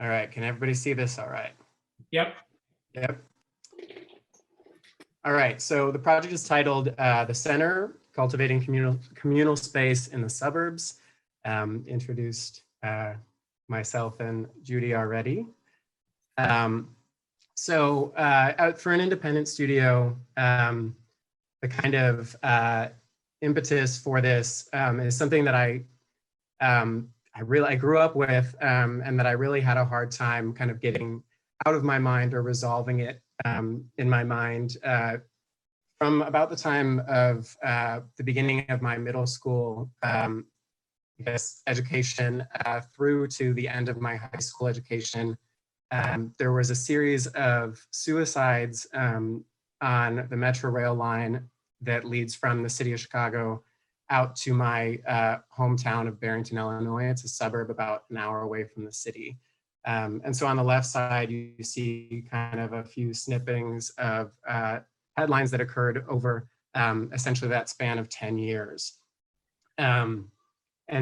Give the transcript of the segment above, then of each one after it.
All right, can everybody see this all right? Yep. Yep. All right, so the project is titled The Center, Cultivating Communal Space in the Suburbs. Introduced myself and Judy already. For an independent studio, the kind of impetus for this is something that I grew up with, and that I really had a hard time kind of getting out of my mind or resolving it in my mind from about the time of the beginning of my middle school education through to the end of my high school education. There was a series of suicides on the Metro Rail line that leads from the city of Chicago out to my hometown of Barrington, Illinois. It's a suburb about an hour away from the city. And so on the left side, you see kind of a few snippings of headlines that occurred over essentially that span of 10 years. And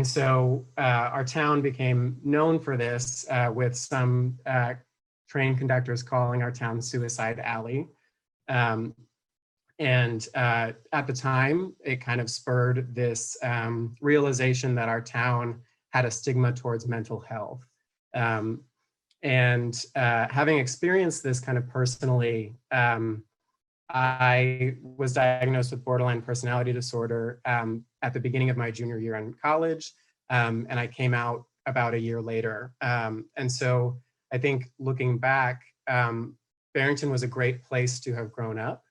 so our town became known for this with some train conductors calling our town Suicide Alley. At the time, it kind of spurred this realization that our town had a stigma towards mental health. Having experienced this kind of personally, I was diagnosed with borderline personality disorder at the beginning of my junior year in college, and I came out about a year later. And so I think looking back, Barrington was a great place to have grown up.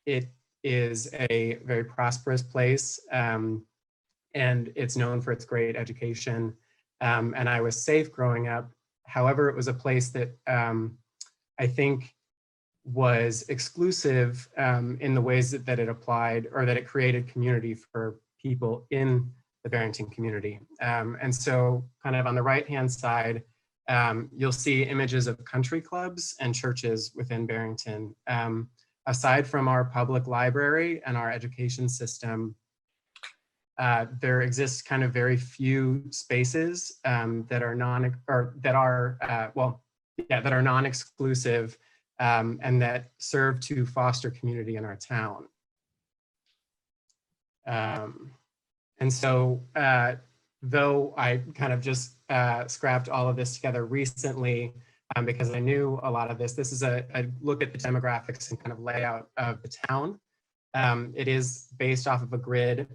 It is a very prosperous place, and it's known for its great education. And I was safe growing up. However, it was a place that I think was exclusive in the ways that it applied, or that it created community for people in the Barrington community. And so kind of on the right-hand side, you'll see images of country clubs and churches within Barrington. Aside from our public library and our education system, there exists kind of very few spaces that are non-exclusive and that serve to foster community in our town. And so, though I kind of just scrapped all of this together recently because I knew a lot of this, this is a look at the demographics and kind of layout of the town. It is based off of a grid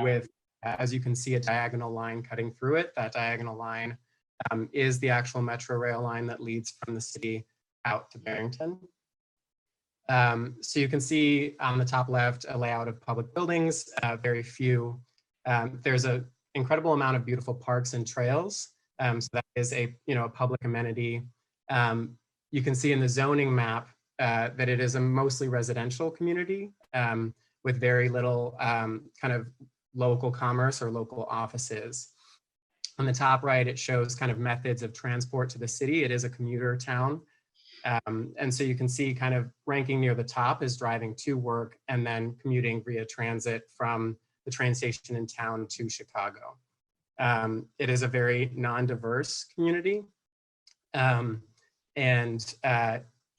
with, as you can see, a diagonal line cutting through it. That diagonal line is the actual Metro Rail line that leads from the city out to Barrington. So you can see on the top left a layout of public buildings, very few. There's an incredible amount of beautiful parks and trails. So that is a public amenity. You can see in the zoning map that it is a mostly residential community with very little kind of local commerce or local offices. On the top right, it shows kind of methods of transport to the city. It is a commuter town. And so you can see kind of ranking near the top is driving to work and then commuting via transit from the train station in town to Chicago. It is a very non-diverse community.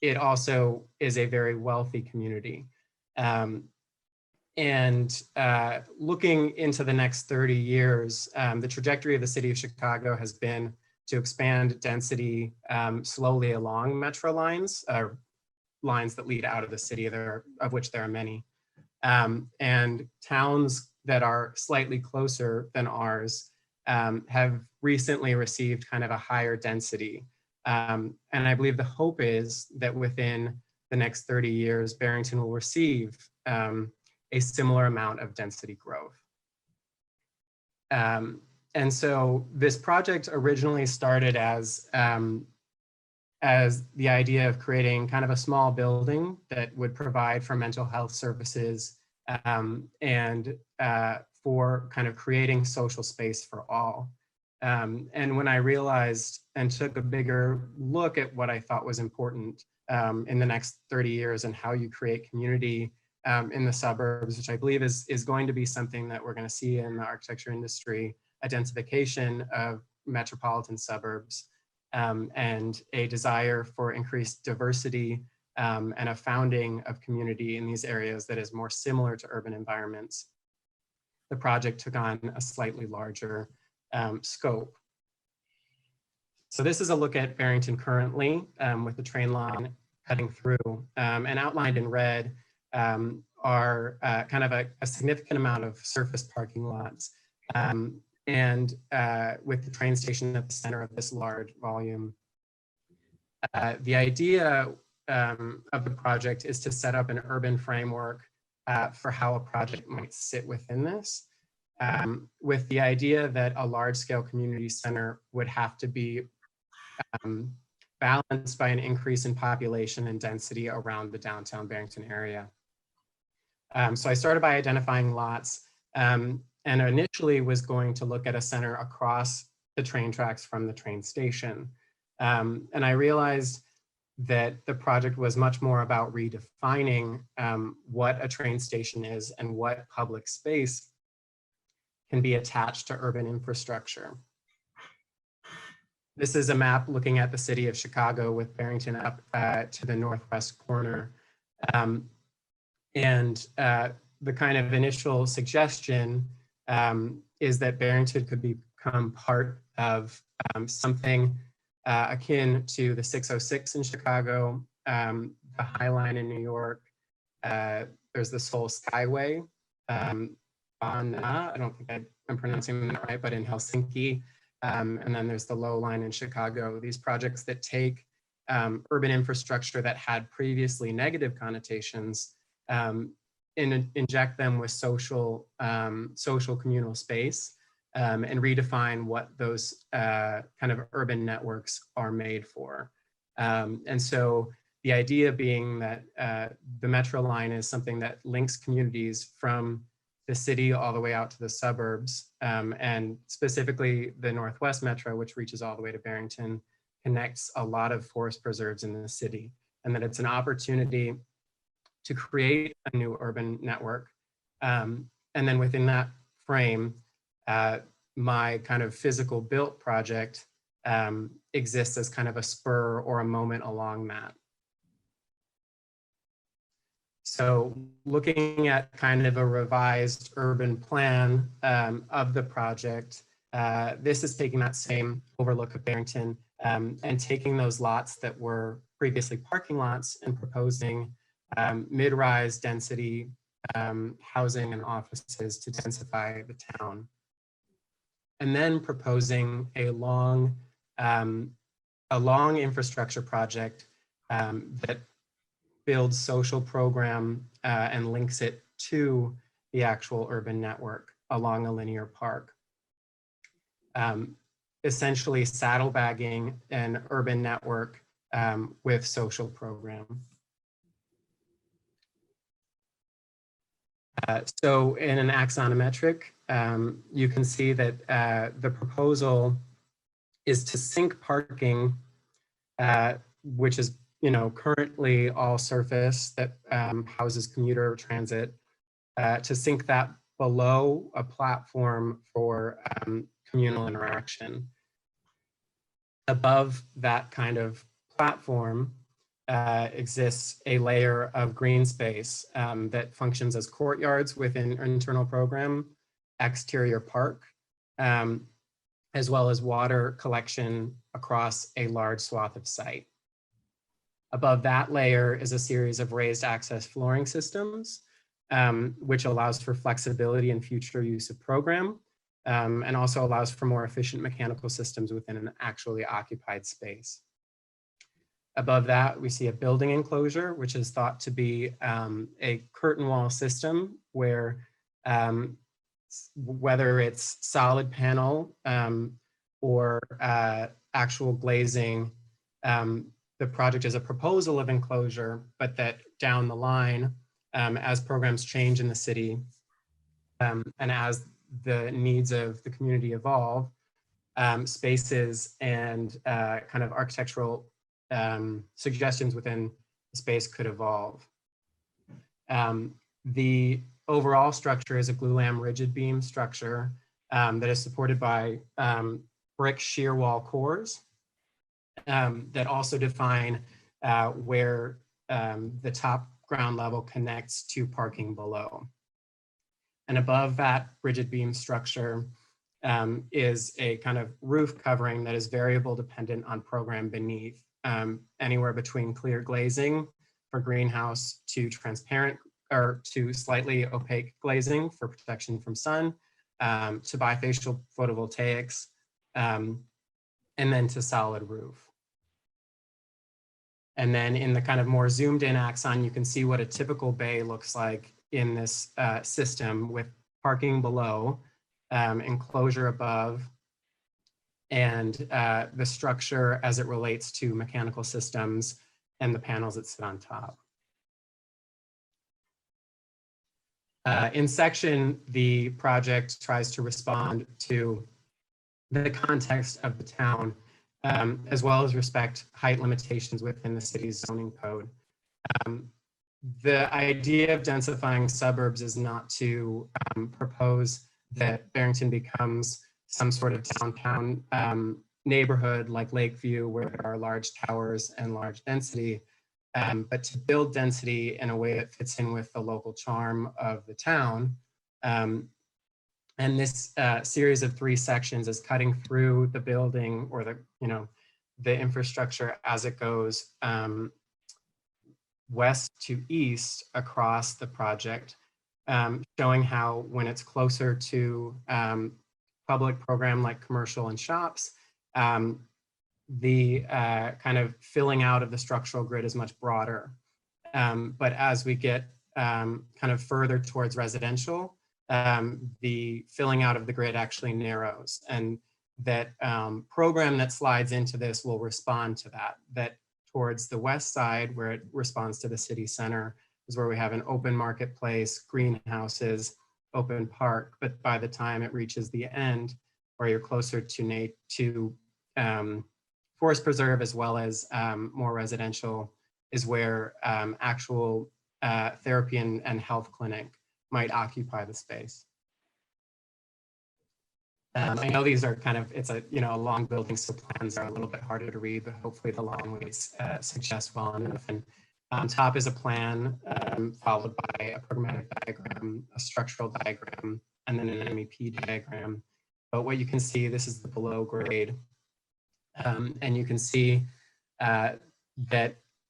It also is a very wealthy community. Looking into the next 30 years, the trajectory of the city of Chicago has been to expand density slowly along metro lines, lines that lead out of the city, of which there are many. And towns that are slightly closer than ours have recently received kind of a higher density. And I believe the hope is that within the next 30 years, Barrington will receive a similar amount of density growth. And so this project originally started as the idea of creating kind of a small building that would provide for mental health services and for kind of creating social space for all. And when I realized and took a bigger look at what I thought was important in the next 30 years and how you create community in the suburbs, which I believe is going to be something that we're going to see in the architecture industry, identification of metropolitan suburbs. and a desire for increased diversity and a founding of community in these areas that is more similar to urban environments, the project took on a slightly larger scope. So this is a look at Barrington currently with the train line cutting through, and outlined in red are kind of a significant amount of surface parking lots, and with the train station at the center of this large volume. The idea of the project is to set up an urban framework for how a project might sit within this, with the idea that a large-scale community center would have to be balanced by an increase in population and density around the downtown Barrington area. So I started by identifying lots, and initially was going to look at a center across the train tracks from the train station. And I realized that the project was much more about redefining what a train station is and what public space can be attached to urban infrastructure. This is a map looking at the city of Chicago with Barrington up to the northwest corner. The kind of initial suggestion is that Barrington could become part of something akin to the 606 in Chicago, the High Line in New York. There's the Seoul Skyway, I don't think I'm pronouncing that right, but in Helsinki. And then there's the Low Line in Chicago. These projects that take urban infrastructure that had previously negative connotations and inject them with social communal space, and redefine what those kind of urban networks are made for. And so the idea being that the Metro line is something that links communities from the city all the way out to the suburbs, and specifically the Northwest Metro, which reaches all the way to Barrington, connects a lot of forest preserves in the city, and that it's an opportunity to create a new urban network. And then within that frame, my kind of physical built project exists as kind of a spur or a moment along that. So looking at kind of a revised urban plan of the project, this is taking that same overlook of Barrington and taking those lots that were previously parking lots and proposing mid-rise density housing and offices to densify the town. And then proposing a long infrastructure project that builds social program and links it to the actual urban network along a linear park. Essentially saddlebagging an urban network with social program. So in an axonometric, you can see that the proposal is to sync parking, which is currently all surface that houses commuter transit, to sync that below a platform for communal interaction. Above that kind of platform exists a layer of green space that functions as courtyards within internal program, exterior park, as well as water collection across a large swath of site. Above that layer is a series of raised access flooring systems, which allows for flexibility and future use of program, and also allows for more efficient mechanical systems within an actually occupied space. Above that, we see a building enclosure, which is thought to be a curtain wall system where whether it's solid panel or actual glazing, the project is a proposal of enclosure, but that down the line, as programs change in the city and as the needs of the community evolve, spaces and kind of architectural suggestions within the space could evolve. The overall structure is a glulam rigid beam structure that is supported by brick shear wall cores. that also define where the top ground level connects to parking below. And above that rigid beam structure is a kind of roof covering that is variable dependent on program beneath, anywhere between clear glazing for greenhouse to transparent or to slightly opaque glazing for protection from sun, to bifacial photovoltaics, and then to solid roof. And then in the kind of more zoomed in axon, you can see what a typical bay looks like in this system with parking below, enclosure above, and the structure as it relates to mechanical systems and the panels that sit on top. In section, the project tries to respond to the context of the town, as well as respect height limitations within the city's zoning code. The idea of densifying suburbs is not to propose that Barrington becomes some sort of downtown neighborhood like Lakeview, where there are large towers and large density, but to build density in a way that fits in with the local charm of the town. And this series of 3 sections is cutting through the building or the infrastructure as it goes west to east across the project, showing how when it's closer to public program like commercial and shops, the kind of filling out of the structural grid is much broader. But as we get kind of further towards residential, the filling out of the grid actually narrows, and that program that slides into this will respond to that. That towards the west side, where it responds to the city center, is where we have an open marketplace, greenhouses, open park. But by the time it reaches the end, where you're closer to forest preserve as well as more residential, is where actual therapy and health clinic might occupy the space. I know these are kind of, it's a long building, so plans are a little bit harder to read, but hopefully the long ways suggest well enough. And on top is a plan followed by a programmatic diagram, a structural diagram, and then an MEP diagram. But what you can see, this is the below grade. And you can see that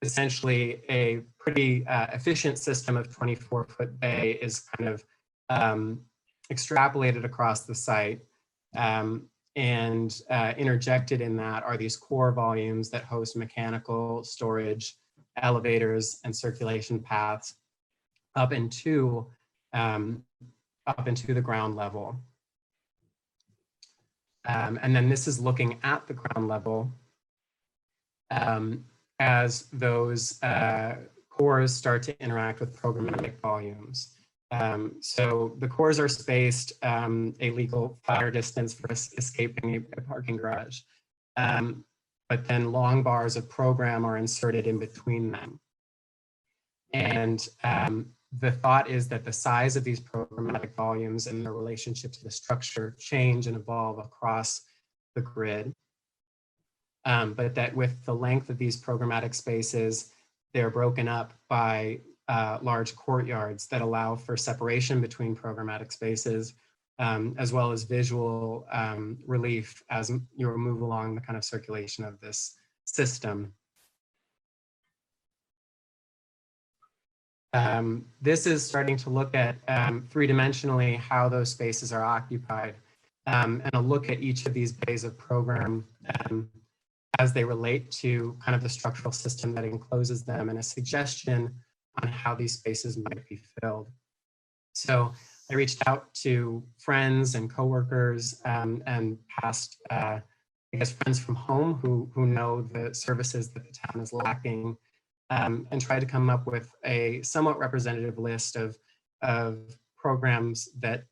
essentially a pretty efficient system of 24-foot bay is kind of extrapolated across the site. And interjected in that are these core volumes that host mechanical storage, elevators, and circulation paths up into the ground level. And then this is looking at the ground level as those cores start to interact with programmatic volumes. So the cores are spaced a legal fire distance for escaping a parking garage. But then long bars of program are inserted in between them. And the thought is that the size of these programmatic volumes and their relationship to the structure change and evolve across the grid. But that with the length of these programmatic spaces, they're broken up by large courtyards that allow for separation between programmatic spaces, as well as visual relief as you move along the kind of circulation of this system. This is starting to look at 3-dimensionally how those spaces are occupied, and a look at each of these bays of program as they relate to kind of the structural system that encloses them, and a suggestion on how these spaces might be filled. So I reached out to friends and coworkers and past, I guess, friends from home who know the services that the town is lacking, and tried to come up with a somewhat representative list of programs that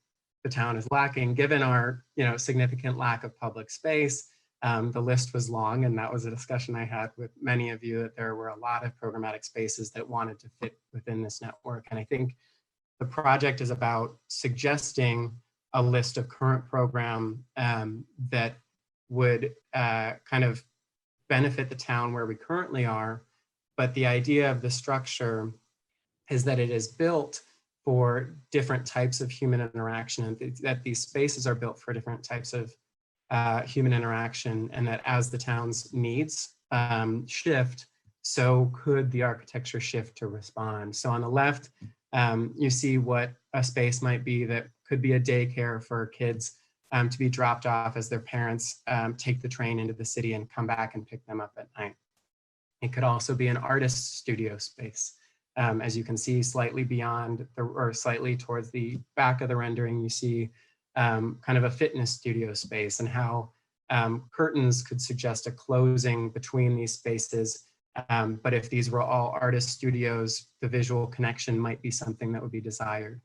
the town is lacking, given our significant lack of public space. The list was long, and that was a discussion I had with many of you, that there were a lot of programmatic spaces that wanted to fit within this network. And I think the project is about suggesting a list of current program that would kind of benefit the town where we currently are, but the idea of the structure is that it is built for different types of human interaction, and that these spaces are built for different types of human interaction, and that as the town's needs shift, so could the architecture shift to respond. So on the left, you see what a space might be that could be a daycare for kids to be dropped off as their parents take the train into the city and come back and pick them up at night. It could also be an artist studio space. As you can see, slightly beyond or slightly towards the back of the rendering, you see kind of a fitness studio space, and how curtains could suggest a closing between these spaces. But if these were all artist studios, the visual connection might be something that would be desired.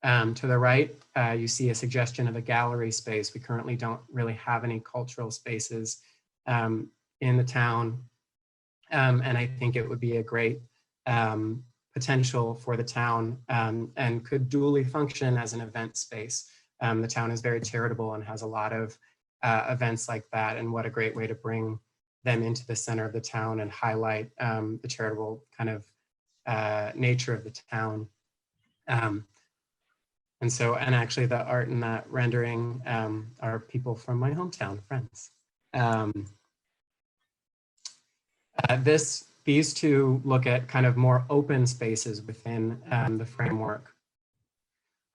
To the right, you see a suggestion of a gallery space. We currently don't really have any cultural spaces in the town. And I think it would be a great potential for the town, and could dually function as an event space. The town is very charitable and has a lot of events like that, and what a great way to bring them into the center of the town and highlight the charitable kind of nature of the town. And actually the art in that rendering are people from my hometown, friends. These two look at kind of more open spaces within the framework.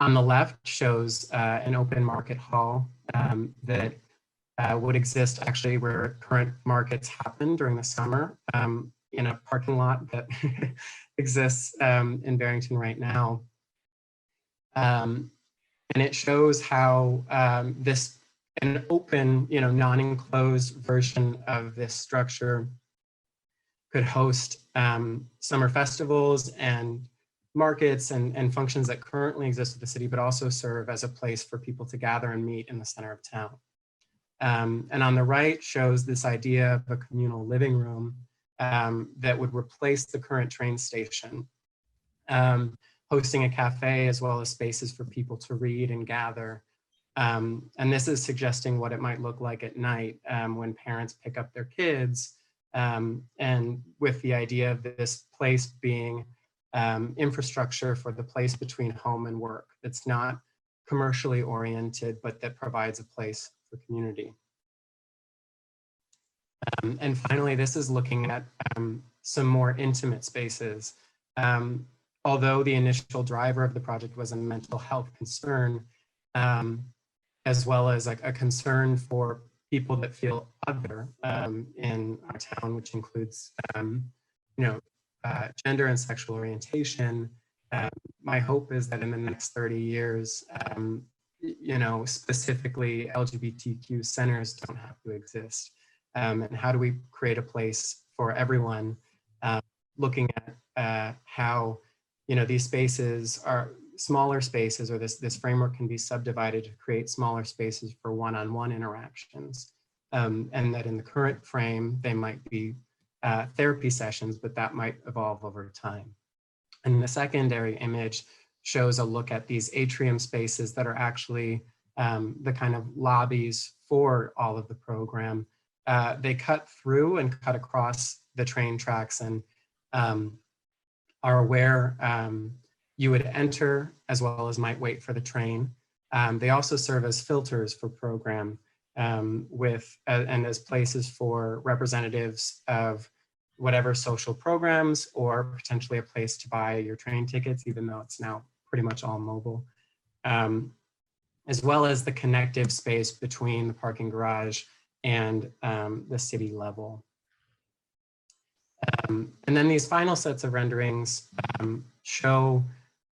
On the left shows an open market hall that would exist actually where current markets happen during the summer, in a parking lot that exists in Barrington right now. And it shows how an open, non-enclosed version of this structure could host summer festivals and markets and functions that currently exist in the city, but also serve as a place for people to gather and meet in the center of town. And on the right shows this idea of a communal living room that would replace the current train station, hosting a cafe as well as spaces for people to read and gather. And this is suggesting what it might look like at night when parents pick up their kids, and with the idea of this place being infrastructure for the place between home and work that's not commercially oriented, but that provides a place for community. And finally, this is looking at some more intimate spaces. Although the initial driver of the project was a mental health concern, as well as like a concern for people that feel other in our town, which includes, gender and sexual orientation. My hope is that in the next 30 years, specifically LGBTQ centers don't have to exist. And how do we create a place for everyone, looking at how, these spaces are smaller spaces, or this framework can be subdivided to create smaller spaces for one-on-one interactions. And that in the current frame, they might be therapy sessions, but that might evolve over time. And the secondary image shows a look at these atrium spaces that are actually the kind of lobbies for all of the program. They cut through and cut across the train tracks, and are where you would enter as well as might wait for the train. They also serve as filters for program and as places for representatives of whatever social programs, or potentially a place to buy your train tickets, even though it's now pretty much all mobile, as well as the connective space between the parking garage and the city level. And then these final sets of renderings show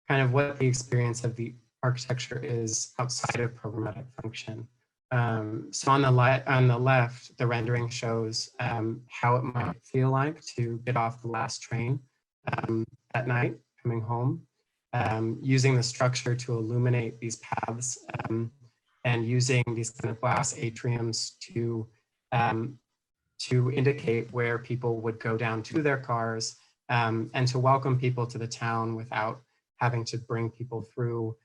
kind of what the experience of the architecture is outside of programmatic function. So on the left, the rendering shows how it might feel like to get off the last train at night coming home, using the structure to illuminate these paths, and using these kind of glass atriums to indicate where people would go down to their cars, and to welcome people to the town without having to bring people through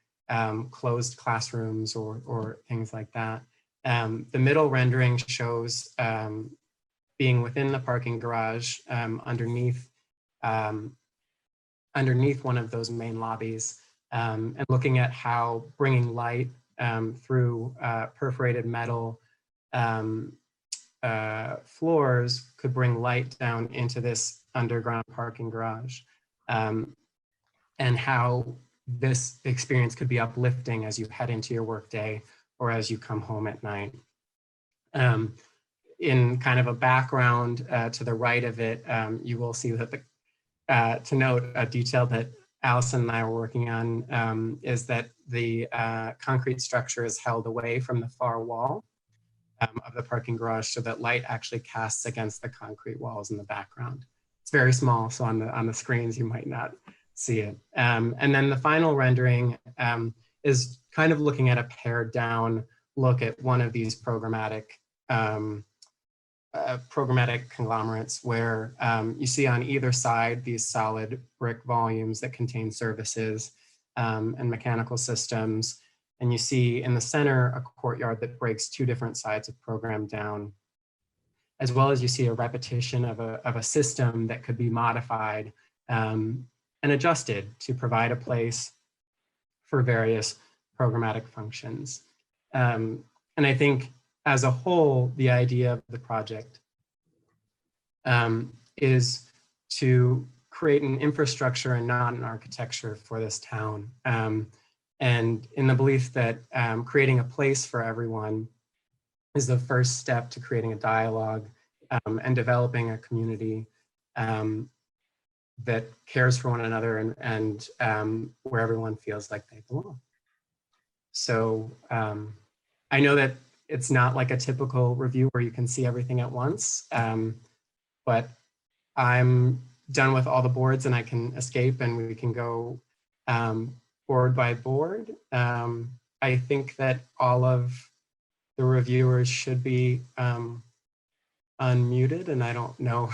closed classrooms or things like that. The middle rendering shows being within the parking garage underneath one of those main lobbies, and looking at how bringing light through perforated metal floors could bring light down into this underground parking garage, and how this experience could be uplifting as you head into your workday or as you come home at night. In kind of a background to the right of it, you will see that to note a detail that Allison and I were working on is that the concrete structure is held away from the far wall of the parking garage so that light actually casts against the concrete walls in the background. It's very small, so on the screens you might not see it. And then the final rendering is kind of looking at a pared down look at one of these programmatic conglomerates where you see on either side these solid brick volumes that contain services and mechanical systems. And you see in the center a courtyard that breaks two different sides of program down, as well as you see a repetition of a system that could be modified and adjusted to provide a place for various programmatic functions. And I think as a whole, the idea of the project is to create an infrastructure and not an architecture for this town. And in the belief that creating a place for everyone is the first step to creating a dialogue and developing a community that cares for one another and where everyone feels like they belong. So I know that it's not like a typical review where you can see everything at once, but I'm done with all the boards and I can escape and we can go board by board. I think that all of the reviewers should be unmuted, and I don't know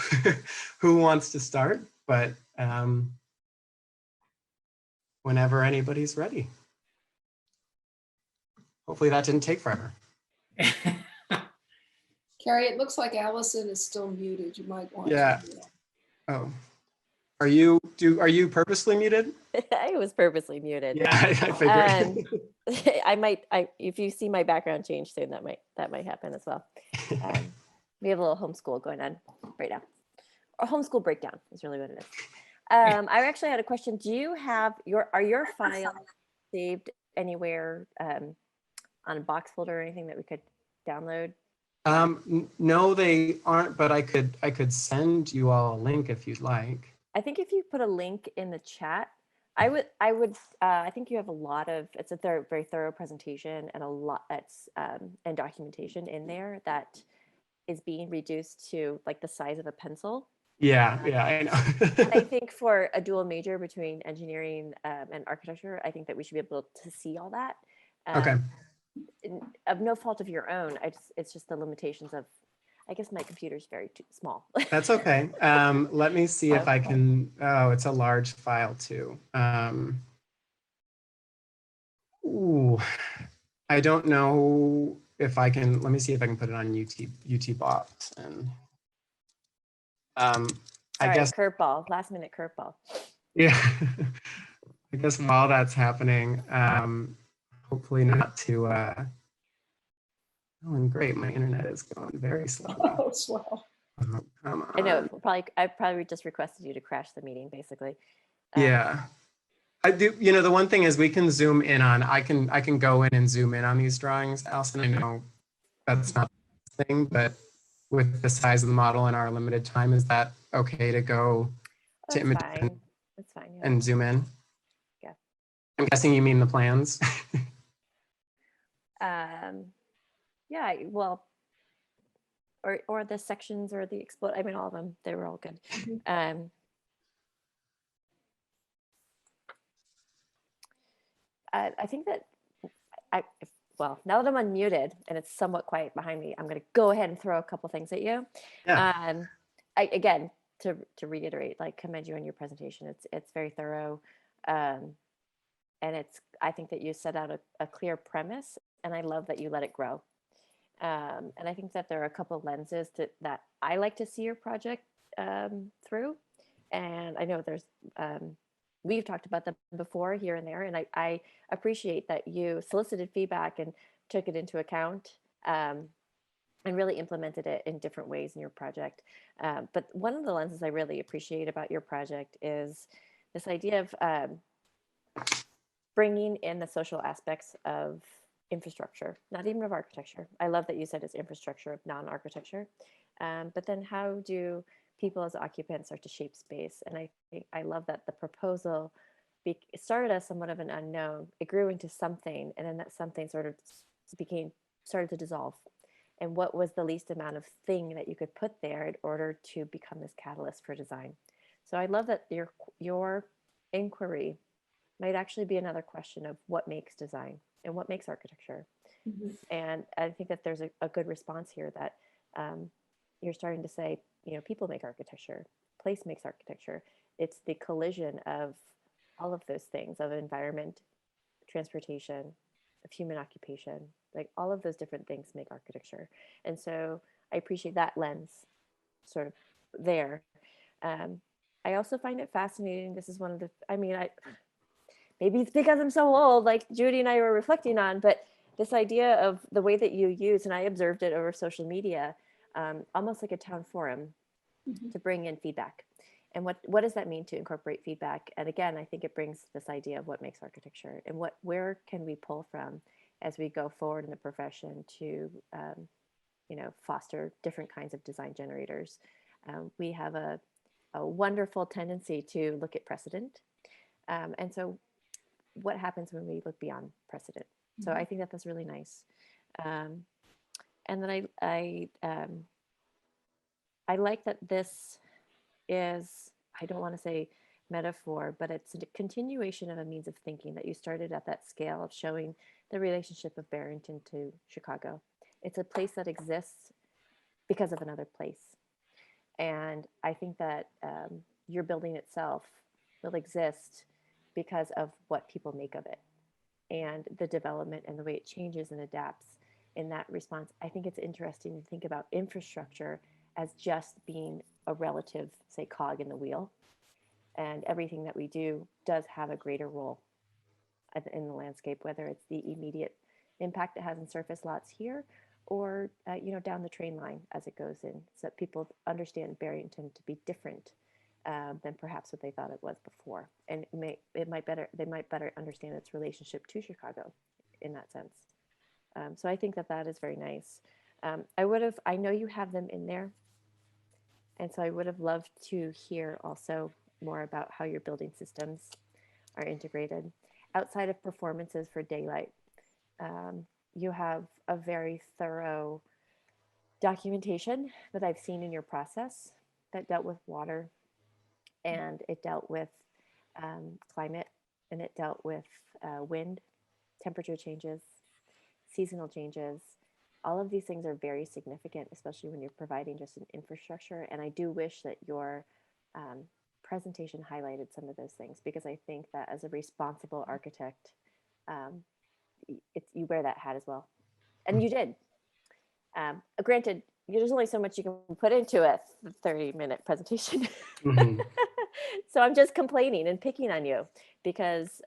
who wants to start, but whenever anybody's ready. Hopefully that didn't take forever. Kerry, it looks like Allison is still muted. You might want to. Oh, are you purposely muted? I was purposely muted. Yeah, I figured. If you see my background change soon, that might happen as well. We have a little homeschool going on right now. Or homeschool breakdown is really what it is. I actually had a question. Do you have are your files saved anywhere on a box folder or anything that we could download? No, they aren't, but I could send you all a link if you'd like. I think if you put a link in the chat, I think you have a lot of, it's a very thorough presentation and a lot and documentation in there that is being reduced to like the size of a pencil. Yeah, I know. I think for a dual major between engineering and architecture, I think that we should be able to see all that. Okay. Of no fault of your own, it's just the limitations of, I guess my computer's very small. That's okay. Let me see if I can, oh, it's a large file too. Ooh, I don't know if I can, let me see if I can put it on UTBox. And I guess curveball, last minute curveball. Yeah, I guess while that's happening, hopefully not too, oh, and great, my internet is going very slowly. Oh, slow. Oh, come on. I know, I probably just requested you to crash the meeting, basically. Yeah, I do. You know, the one thing is we can zoom in on, I can go in and zoom in on these drawings, Allison. I know that's not the thing, but with the size of the model and our limited time, is that okay to go to image That's fine. Yeah. And zoom in? Yeah. I'm guessing you mean the plans. Yeah, well, or the sections or the explode. I mean, all of them, they were all good. I think that well, now that I'm unmuted and it's somewhat quiet behind me, I'm going to go ahead and throw a couple things at you. Yeah. Again, to reiterate, like, commend you on your presentation. It's very thorough, and I think that you set out a clear premise, and I love that you let it grow. And I think that there are a couple of lenses that I like to see your project through. And I know we've talked about them before here and there, and I appreciate that you solicited feedback and took it into account, and really implemented it in different ways in your project. But one of the lenses I really appreciate about your project is this idea of bringing in the social aspects of infrastructure, not even of architecture. I love that you said it's infrastructure of non-architecture. But then how do people as occupants start to shape space? And I love that the proposal it started as somewhat of an unknown. It grew into something, and then that something sort of started to dissolve. And what was the least amount of thing that you could put there in order to become this catalyst for design? So I love that your inquiry might actually be another question of what makes design and what makes architecture. Mhm. And I think that there's a good response here that you're starting to say, people make architecture, place makes architecture. It's the collision of all of those things, of environment, transportation, of human occupation, like all of those different things make architecture. And so I appreciate that lens sort of there. I also find it fascinating. This is one of the, maybe it's because I'm so old, like Judy and I were reflecting on, but this idea of the way that you use, and I observed it over social media, almost like a town forum Mhm. to bring in feedback. And what does that mean to incorporate feedback? And again, I think it brings this idea of what makes architecture and where can we pull from as we go forward in the profession to, foster different kinds of design generators. We have a wonderful tendency to look at precedent. And so what happens when we look beyond precedent? So I think that that's really nice. And then I like that this is, I don't want to say metaphor, but it's a continuation of a means of thinking that you started at that scale of showing the relationship of Barrington to Chicago. It's a place that exists because of another place. And I think that your building itself will exist because of what people make of it and the development and the way it changes and adapts in that response. I think it's interesting to think about infrastructure as just being a relative, say, cog in the wheel. And everything that we do does have a greater role in the landscape, whether it's the immediate impact it has in surface lots here or, down the train line as it goes in, so that people understand Barrington to be different than perhaps what they thought it was before. And they might better understand its relationship to Chicago in that sense. So I think that is very nice. I know you have them in there. And so I would have loved to hear also more about how your building systems are integrated. Outside of performances for daylight, you have a very thorough documentation that I've seen in your process that dealt with water, and it dealt with climate, and it dealt with wind, temperature changes, seasonal changes. All of these things are very significant, especially when you're providing just an infrastructure. And I do wish that your presentation highlighted some of those things, because I think that as a responsible architect, you wear that hat as well. And you did. Granted, there's only so much you can put into a 30-minute presentation. Mhm. So I'm just complaining and picking on you because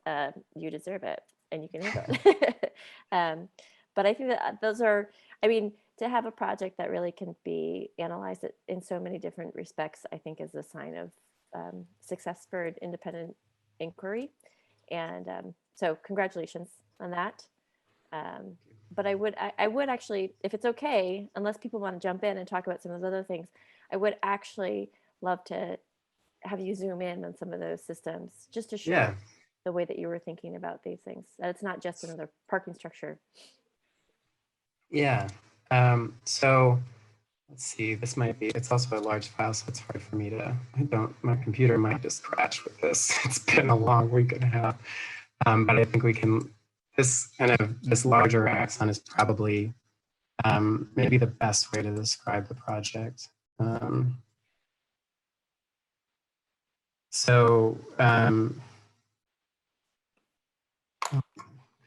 you deserve it and you can handle it. But I think that those are, to have a project that really can be analyzed in so many different respects, I think is a sign of success for independent inquiry. And so congratulations on that. But I would actually, if it's okay, unless people want to jump in and talk about some of those other things, I would actually love to have you zoom in on some of those systems just to show the way that you were thinking about these things. That it's not just another parking structure. Yeah. So let's see, it's also a large file, so it's hard for me my computer might just crash with this. It's been a long week and a half. But I think this larger axon is probably maybe the best way to describe the project. Come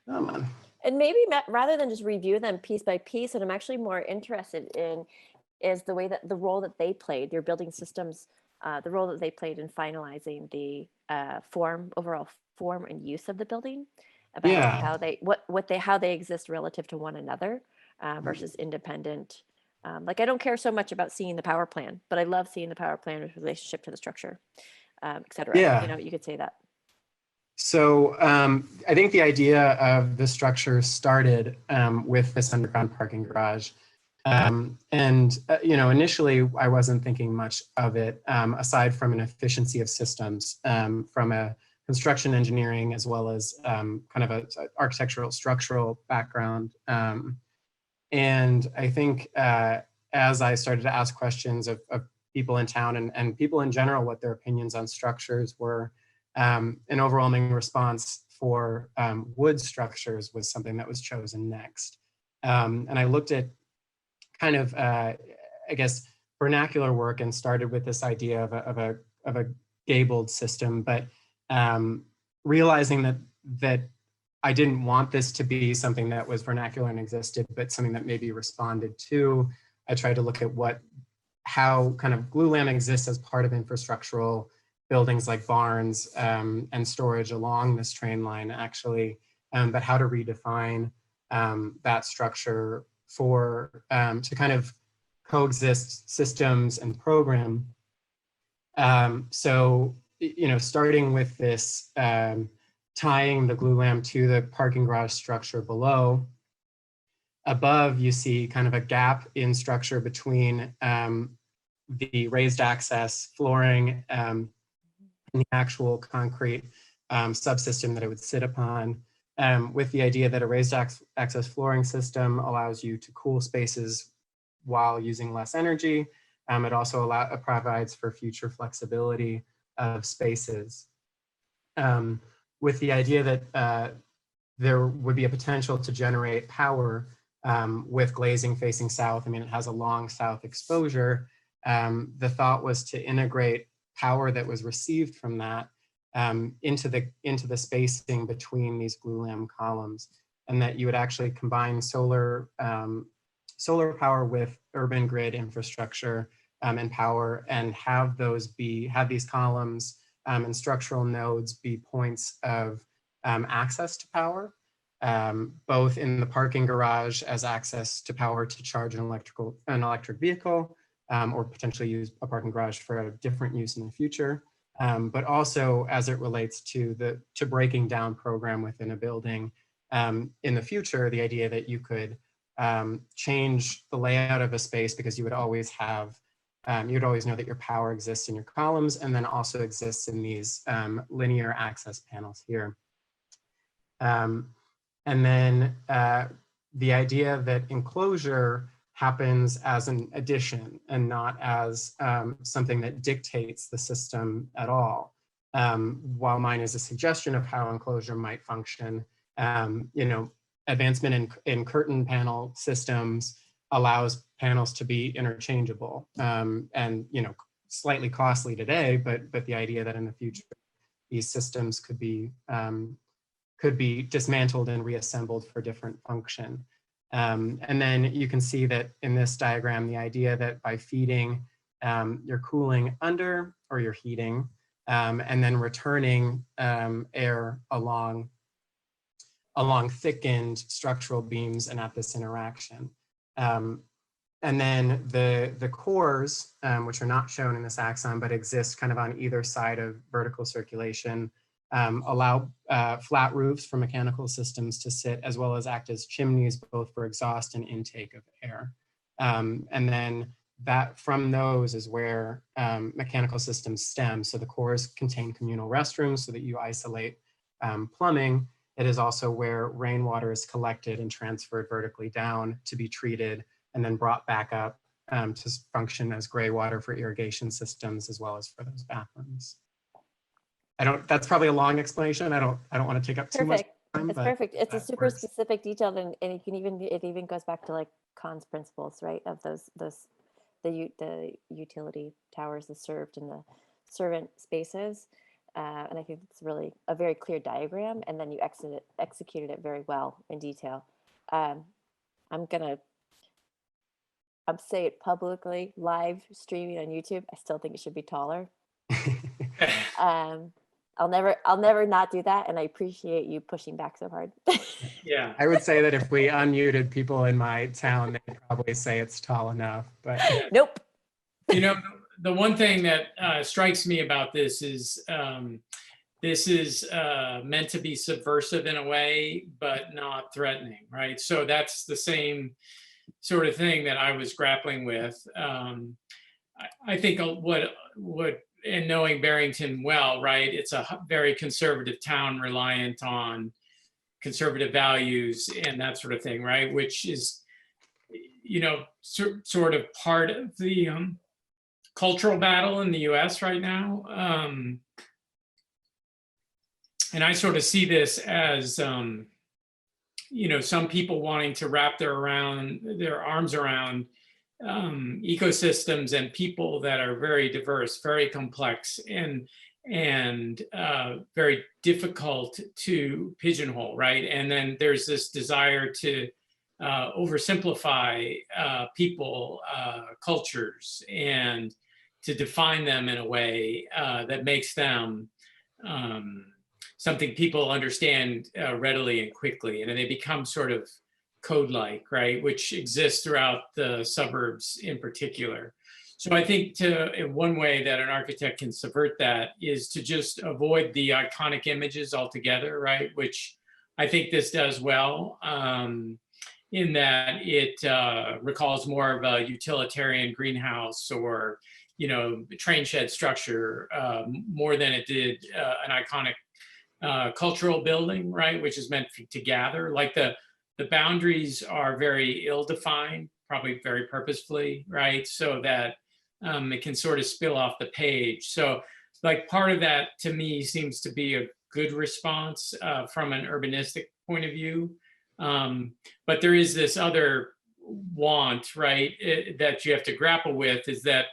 on. And maybe rather than just review them piece by piece, what I'm actually more interested in is the way that the role that they played, your building systems, the role that they played in finalizing the overall form and use of the building, about Yeah. how they how they exist relative to one another versus independent. Like I don't care so much about seeing the power plan, but I love seeing the power plan with relationship to the structure, et cetera. Yeah. You know, you could say that. So I think the idea of the structure started with this underground parking garage. Initially I wasn't thinking much of it aside from an efficiency of systems from a construction engineering as well as kind of a architectural structural background. And I think as I started to ask questions of people in town and people in general, what their opinions on structures were, an overwhelming response for wood structures was something that was chosen next. And I looked at kind of, I guess, vernacular work and started with this idea of a gabled system, but realizing that I didn't want this to be something that was vernacular and existed, but something that maybe responded to. I tried to look at how kind of glulam exists as part of infrastructural buildings like barns and storage along this train line actually, but how to redefine that structure to kind of coexist systems and program. So, starting with this, tying the glulam to the parking garage structure below. Above, you see kind of a gap in structure between the raised access flooring and the actual concrete subsystem that it would sit upon, with the idea that a raised access flooring system allows you to cool spaces while using less energy. It also provides for future flexibility of spaces. With the idea that there would be a potential to generate power with glazing facing south. I mean, it has a long south exposure. The thought was to integrate power that was received from that into the spacing between these glulam columns, and that you would actually combine solar power with urban grid infrastructure and power, and have these columns and structural nodes be points of access to power, both in the parking garage as access to power to charge an electric vehicle, or potentially use a parking garage for a different use in the future, but also as it relates to breaking down program within a building in the future. The idea that you could change the layout of a space because you would always know that your power exists in your columns and then also exists in these linear access panels here. And then the idea that enclosure happens as an addition and not as something that dictates the system at all. While mine is a suggestion of how enclosure might function, advancement in curtain panel systems allows panels to be interchangeable and slightly costly today, but the idea that in the future these systems could be dismantled and reassembled for different function. And then you can see that in this diagram, the idea that by feeding, you're cooling under or you're heating, and then returning air along thickened structural beams and at this interaction. And then the cores, which are not shown in this axon, but exist kind of on either side of vertical circulation, allow flat roofs for mechanical systems to sit, as well as act as chimneys, both for exhaust and intake of air. And then from those is where mechanical systems stem. So the cores contain communal restrooms so that you isolate plumbing. It is also where rainwater is collected and transferred vertically down to be treated and then brought back up to function as gray water for irrigation systems, as well as for those bathrooms. That's probably a long explanation. I don't want to take up too much time. It's perfect. It's a super specific detail, and it even goes back to like Kahn's principles, right? Of the utility towers, the served and the servant spaces. And I think it's really a very clear diagram, and then you executed it very well in detail. I'm say it publicly, live streaming on YouTube. I still think it should be taller. I'll never not do that, and I appreciate you pushing back so hard. Yeah. I would say that if we unmuted people in my town, they'd probably say it's tall enough, but Nope. You know, the one thing that strikes me about this is meant to be subversive in a way, but not threatening, right? So that's the same sort of thing that I was grappling with. I think what and knowing Barrington well, right? It's a very conservative town reliant on conservative values and that sort of thing, right? Which is, you know, sort of part of the cultural battle in the US right now. And I sort of see this as, you know, some people wanting to wrap their arms around ecosystems and people that are very diverse, very complex, and very difficult to pigeonhole, right? And then there's this desire to oversimplify people, cultures, and to define them in a way that makes them something people understand readily and quickly, and they become sort of code-like, right, which exists throughout the suburbs in particular. So I think one way that an architect can subvert that is to just avoid the iconic images altogether, right, which I think this does well, in that it recalls more of a utilitarian greenhouse or, you know, train shed structure more than it did an iconic cultural building, right, which is meant to gather. Like the boundaries are very ill-defined, probably very purposefully, right, so that it can sort of spill off the page. So like part of that to me seems to be a good response from an urbanistic point of view. But there is this other want, right, that you have to grapple with, is that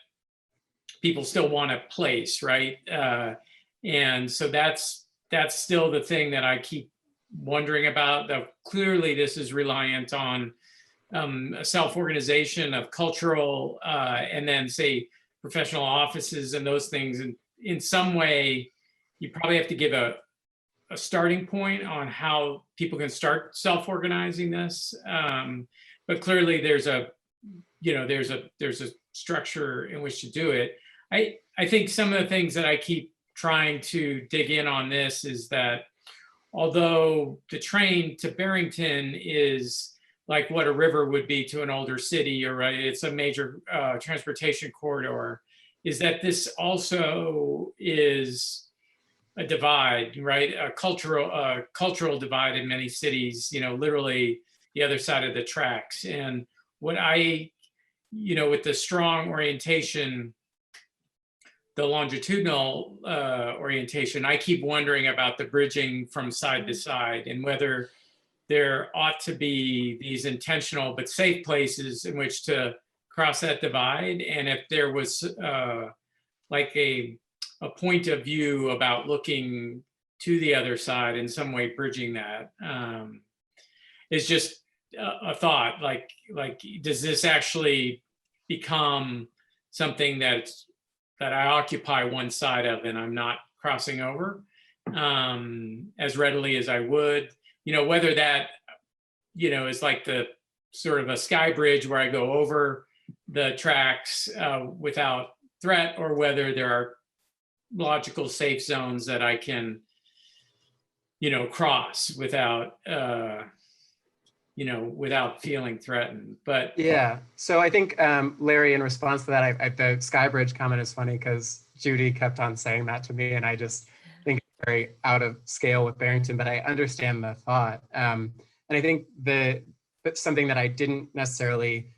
people still want a place, right? And so that's still the thing that I keep wondering about. Though clearly this is reliant on a self-organization of cultural and then say professional offices and those things. And in some way, you probably have to give a starting point on how people can start self-organizing this. But clearly there's a structure in which to do it. I think some of the things that I keep trying to dig in on this is that although the train to Barrington is like what a river would be to an older city, or right, it's a major transportation corridor, is that this also is a divide, right? A cultural divide in many cities, you know, literally the other side of the tracks. And what with the strong orientation, the longitudinal orientation, I keep wondering about the bridging from side to side and whether there ought to be these intentional but safe places in which to cross that divide. And if there was like a point of view about looking to the other side, in some way bridging that, is just a thought. Like, does this actually become something that I occupy one side of and I'm not crossing over as readily as I would? You know, whether that, you know, is like the sort of a sky bridge where I go over the tracks without threat, or whether there are logical safe zones that I can, you know, cross without, without feeling threatened. But yeah. So I think, Larry, in response to that, the sky bridge comment is funny because Judy kept on saying that to me, and I just think it's very out of scale with Barrington, but I understand the thought. And I think but something that I didn't necessarily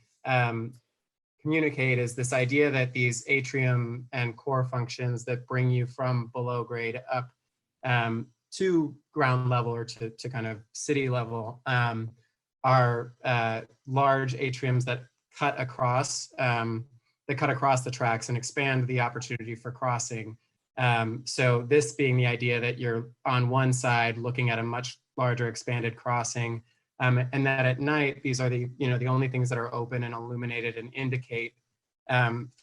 communicate is this idea that these atrium and core functions that bring you from below grade up to ground level or to kind of city level are large atriums that cut across the tracks and expand the opportunity for crossing. So this being the idea that you're on one side looking at a much larger expanded crossing, and that at night, these are the, the only things that are open and illuminated and indicate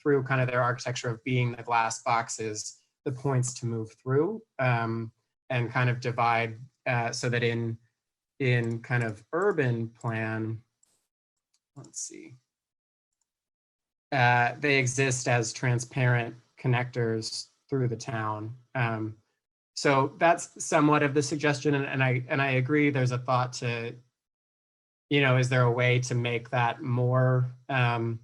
through kind of their architecture of being the glass boxes, the points to move through, and kind of divide so that in kind of urban plan, let's see, they exist as transparent connectors through the town. So that's somewhat of the suggestion, and I agree. There's a thought to, is there a way to make that more, I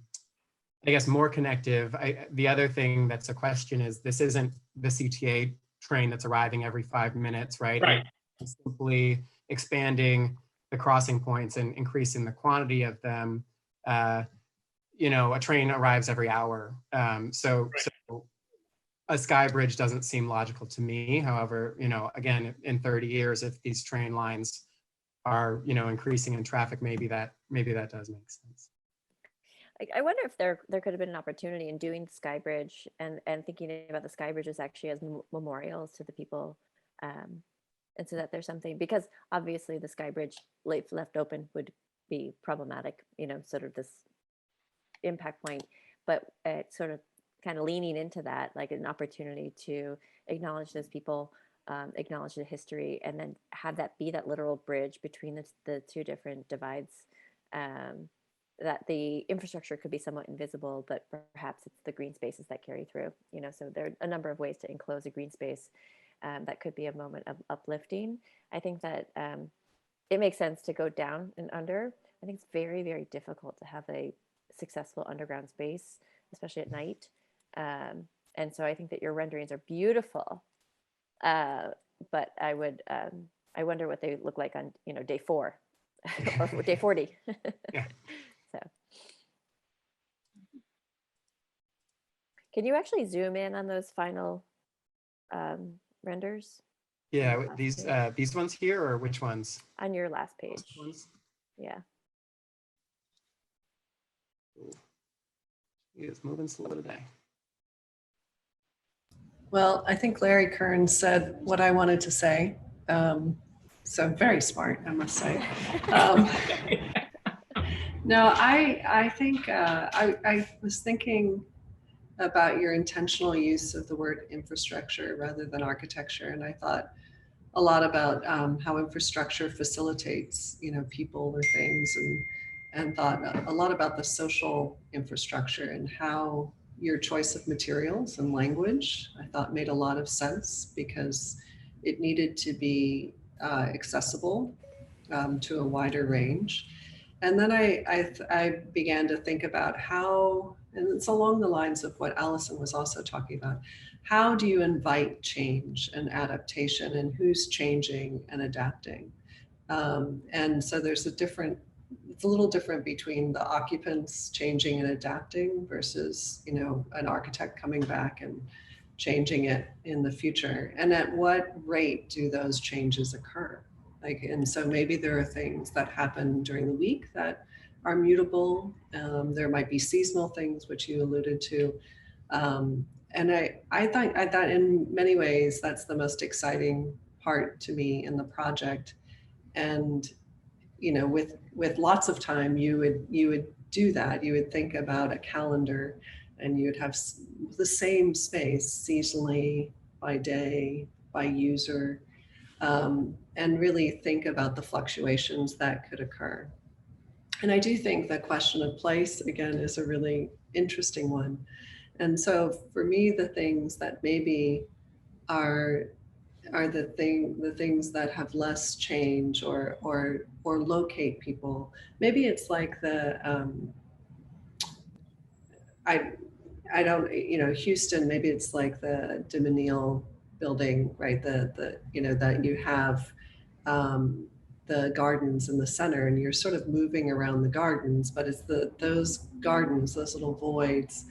guess, more connective? The other thing that's a question is, this isn't the CTA train that's arriving every 5 minutes, right? Right. It's simply expanding the crossing points and increasing the quantity of them. A train arrives every hour. So a sky bridge doesn't seem logical to me. However, again, in 30 years, if these train lines are, increasing in traffic, maybe that does make sense. I wonder if there could have been an opportunity in doing Skybridge and thinking about the Skybridges actually as memorials to the people, and so that there's something, because obviously the Skybridge left open would be problematic, sort of this impact point, but sort of kind of leaning into that, like an opportunity to acknowledge those people, acknowledge the history, and then have that be that literal bridge between the two different divides. That the infrastructure could be somewhat invisible, but perhaps it's the green spaces that carry through, so there are a number of ways to enclose a green space that could be a moment of uplifting. I think that it makes sense to go down and under. I think it's very, very difficult to have a successful underground space, especially at night. And so I think that your renderings are beautiful, but I wonder what they look like on, day 4 or day 40. Yeah. So, can you actually zoom in on those final renders? Yeah, these ones here, or which ones? On your last page. Yeah. It's moving slow today. Well, I think Larry Kern said what I wanted to say. So very smart, I must say. No, I think I was thinking about your intentional use of the word infrastructure rather than architecture. And I thought a lot about how infrastructure facilitates, people or things, and thought a lot about the social infrastructure and how your choice of materials and language, I thought, made a lot of sense, because it needed to be accessible to a wider range. And then I began to think about how, and it's along the lines of what Allison was also talking about, how do you invite change and adaptation, and who's changing and adapting? And so there's it's a little different between the occupants changing and adapting versus, an architect coming back and changing it in the future. And at what rate do those changes occur? And so maybe there are things that happen during the week that are mutable. There might be seasonal things, which you alluded to. And I thought in many ways, that's the most exciting part to me in the project. And, with lots of time, you would do that. You would think about a calendar, and you'd have the same space seasonally, by day, by user, and really think about the fluctuations that could occur. And I do think the question of place, again, is a really interesting one. And so for me, the things that maybe are the things that have less change or locate people. Maybe it's like the I don't, Houston, maybe it's like the Dominial building, right? The that you have the gardens in the center, and you're sort of moving around the gardens, but it's those gardens, those little voids,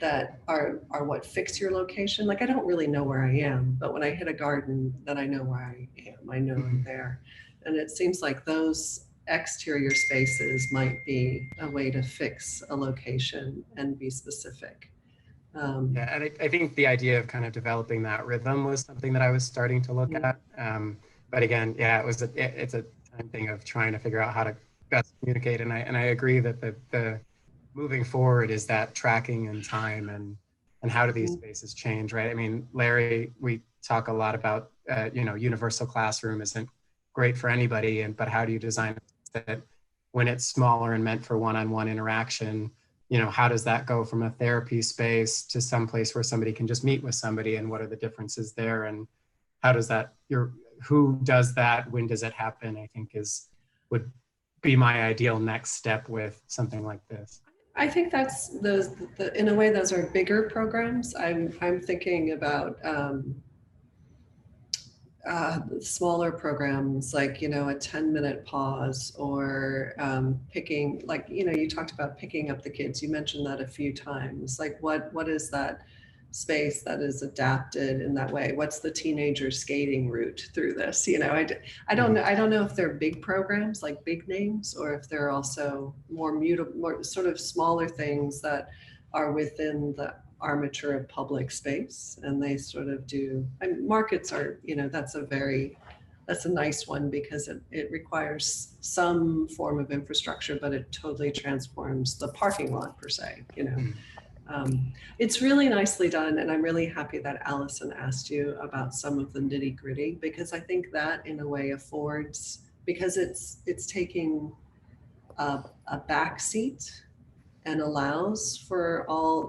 that are what fix your location. Like, I don't really know where I am, but when I hit a garden, then I know where I am. I know I'm there. And it seems like those exterior spaces might be a way to fix a location and be specific. Yeah, and I think the idea of kind of developing that rhythm was something that I was starting to look at. But again, yeah, it's a time thing of trying to figure out how to best communicate. And I agree that the moving forward is that tracking and time and how do these spaces change, right? I mean, Larry, we talk a lot about universal classroom isn't great for anybody, but how do you design that when it's smaller and meant for one-on-one interaction? How does that go from a therapy space to some place where somebody can just meet with somebody, and what are the differences there, and how does that, who does that, when does it happen, I think would be my ideal next step with something like this. I think that's in a way, those are bigger programs. I'm thinking about smaller programs like, a 10-minute pause, or picking, like, you talked about picking up the kids. You mentioned that a few times. Like, what is that space that is adapted in that way? What's the teenager skating route through this? I don't know if they're big programs, like big names, or if they're also more sort of smaller things that are within the armature of public space, and they sort of do. Markets are, that's a nice one, because it requires some form of infrastructure, but it totally transforms the parking lot per se. It's really nicely done, and I'm really happy that Allison asked you about some of the nitty gritty, because I think that in a way affords, because it's taking a back seat and allows for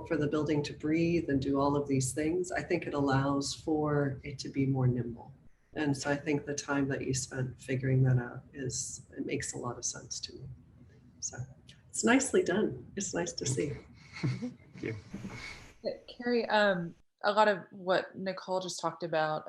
the building to breathe and do all of these things. I think it allows for it to be more nimble. And so I think the time that you spent figuring that out it makes a lot of sense to me. So it's nicely done. It's nice to see. Thank you. Kerry, a lot of what Nicole just talked about